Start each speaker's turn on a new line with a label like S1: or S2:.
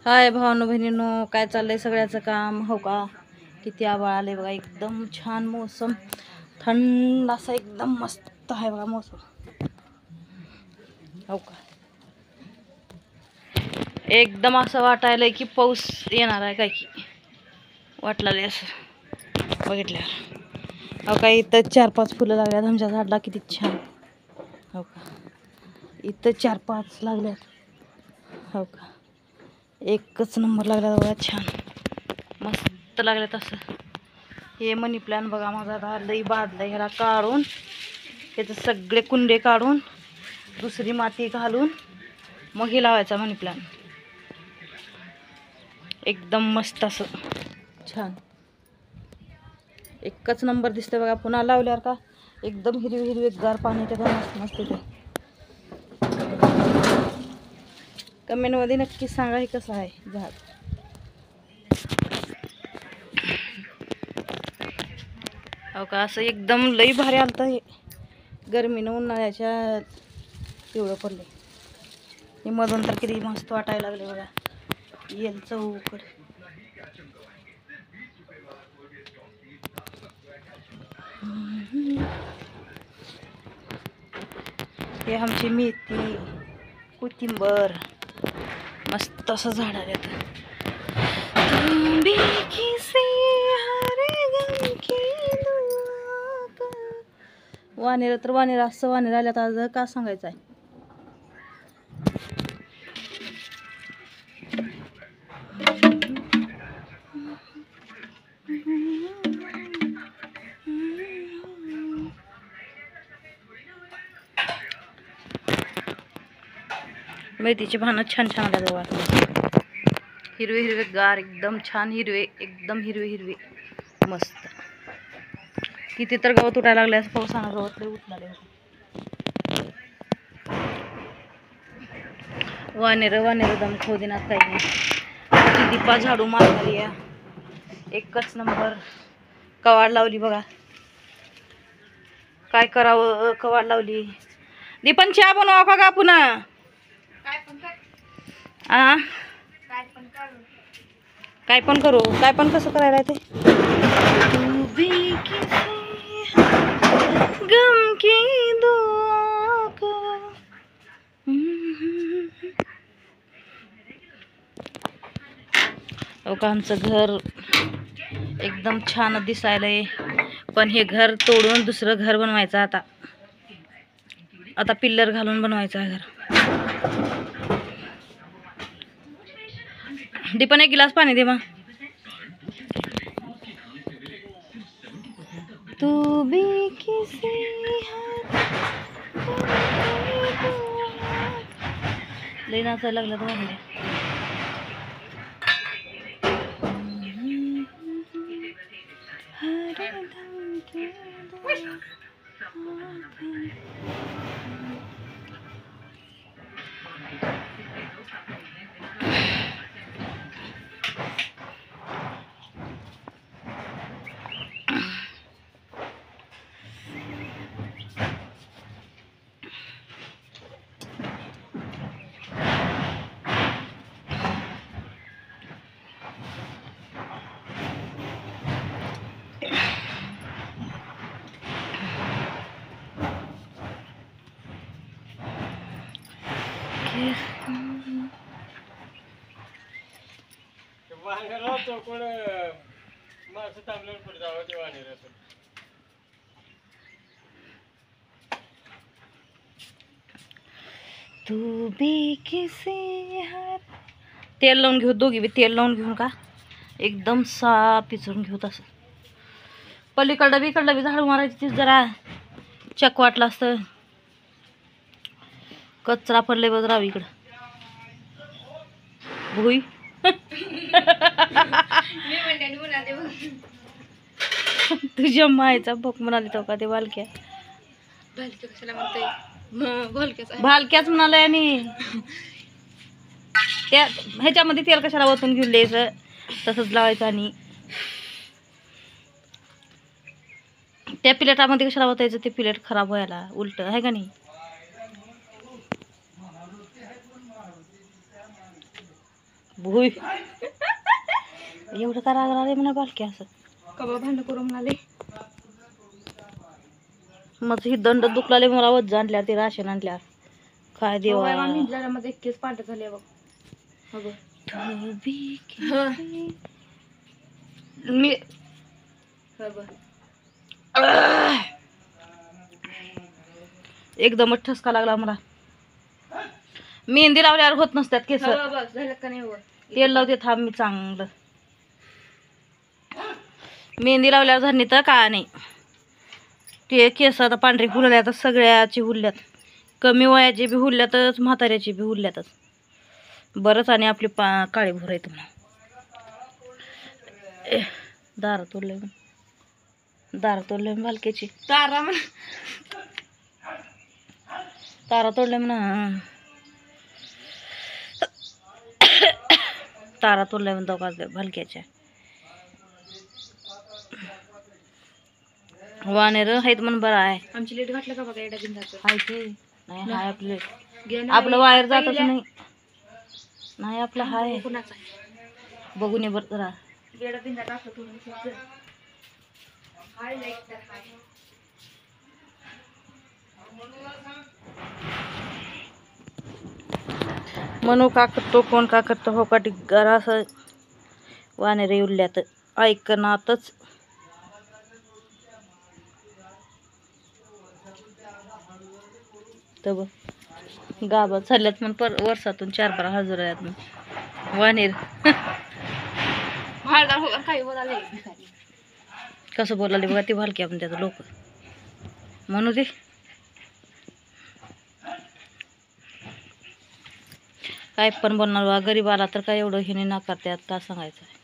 S1: हाय भावानो बहिणीनो, काय चाललंय सगळ्याचं काम हो का. किती आभाळ आले बघा, एकदम छान मोसम, थंड असा एकदम मस्त आहे बघा मोसम हो का. एकदम असं वाटायलंय की पाऊस येणार आहे काय की, वाटलं असं बघितल्यावर हो का. इथं 4-5 फुलं लागल्यात आमच्या झाडाला, किती छान हो का. इथं 4-5 लागल्यात हो का. एकच नंबर लागला बघा, छान मस्त लागल्यात असं. हे मनी प्लॅन बघा माझा आता लई बादलाय, ह्याला काढून त्याचे सगळे कुंडे काढून दुसरी माती घालून मग हे लावायचा मनी प्लॅन. एकदम मस्त असं छान एकच नंबर दिसतंय बघा. पुन्हा लावल्यावर का एकदम हिरवी हिरवी गार पाण्याच्या मस्त मस्त ते. कमेंटमध्ये नक्की सांगा हे कसं आहे झाड हो का. असं एकदम लई भारी आलतं हे, गरमीनं उन्हाळ्याच्या एवढं पडले. हे मधून तर किती मस्त वाटायला लागले बघा, येल चौकड. हे आमची मेथी कोथिंबर मस्त असं झाड आले. वानेर तर वानेर असं वानेर आल्यात आज, का सांगायचं आहे. मेथीची पानं छान छान आल्या बघा, हिरवे हिरवे गार एकदम छान हिरवे, एकदम हिरवे हिरवे मस्त. किती तर गवत उठायला लागले, असं पावसानं गवत लय उठला. वानेर वानेर दम खाऊ देणार काही नाही. दीपा झाडू मारली एकच नंबर कवाड लावली बघा. काय करावं, कवाड लावली. दीपन चहा बनवा का गा पुन्हा. काय पण करू, काय पण कसं करायला ते. गम की दुआ का हो का. आमचं घर एकदम छान दिसायलंय, पण हे घर तोडून दुसरं घर बनवायचं आता. आता पिल्लर घालून बनवायचं आहे घर. दीपन एक गिलास पाणी दे मग. तू भी किसी लई नाचायला लागलं तर बाहेर. तू भी किसी हार. तेल लावून घेऊ, दोघी बी तेल लावून घेऊन का एकदम साफ पिचून घेऊ. तसं पलीकडं बिकडलं बी झाडू मारायची, तीच जरा चक वाटलं असतं. कचरा पडले बघ राव इकडं भुई. तुझ्या मायचा भोक म्हणाली तो का ते बालक्या. भालक्याच म्हणालय. आणि त्या ह्याच्यामध्ये तेल कशाला ओतून घेऊन द्यायचं, तसंच लावायचं. आणि त्या प्लेटामध्ये कशाला ओतायचं, ते प्लेट खराब व्हायला उलट आहे का नाही. भुई एवढं का राग आले म्हणा बालकी असं
S2: कबा भांडण करून म्हणाले
S1: मग ही दंड दुखलाले मला वज आणल्या ते राशन आणल्या काय देवा
S2: मध्ये केस पांढरे झाले बघ मी
S1: एकदमच ठसका लागला मला मेहंदी लावल्यावर होत नसतात केस
S2: झालं का नाही
S1: तेल लावते थांब मी चांगलं मेहंदी लावल्यावर झाली तर काय नाही ते केस आता पांढरी फुलल्यात सगळ्याची हुल्ल्यात कमी वयाची बी हुल्ल्यातच म्हाताऱ्याची बी हुल्ल्यातच बरंच आणि आपली काळी भोर आहे तुम्हाला दार तोडले भालक्याची तारा तोडले म्हणा तारा तोडल्या म्हणून दोघा भालक्याच्या वानेर आहेत म्हणून बरं आहे
S2: आमची लेट घातलं का बघा एवढ्या बिंदाचं
S1: हाय ते नाही हाय आपले आपलं वायर जातच नाही आपलं हाय
S2: कुणाचा
S1: बघून ये बरं जरा
S2: एवढा बिंदा टाकलं तुम्ही हाय लाईट तर हाय
S1: म्हणू का करतो कोण का करतो हो का टिगर असं वानेरे उरल्यात ऐकनातच तर गावात चालल्यात म्हणून वर्षातून 4-5 हजार आहेत मग वानेर
S2: काही बोलाले
S1: कसं बोलाले बघा ती भालकी आपण त्याचं लोक म्हणू दे काय पण बोलणार बा गरीब आला तर काय एवढं हिने नाकारत्यात का सांगायचं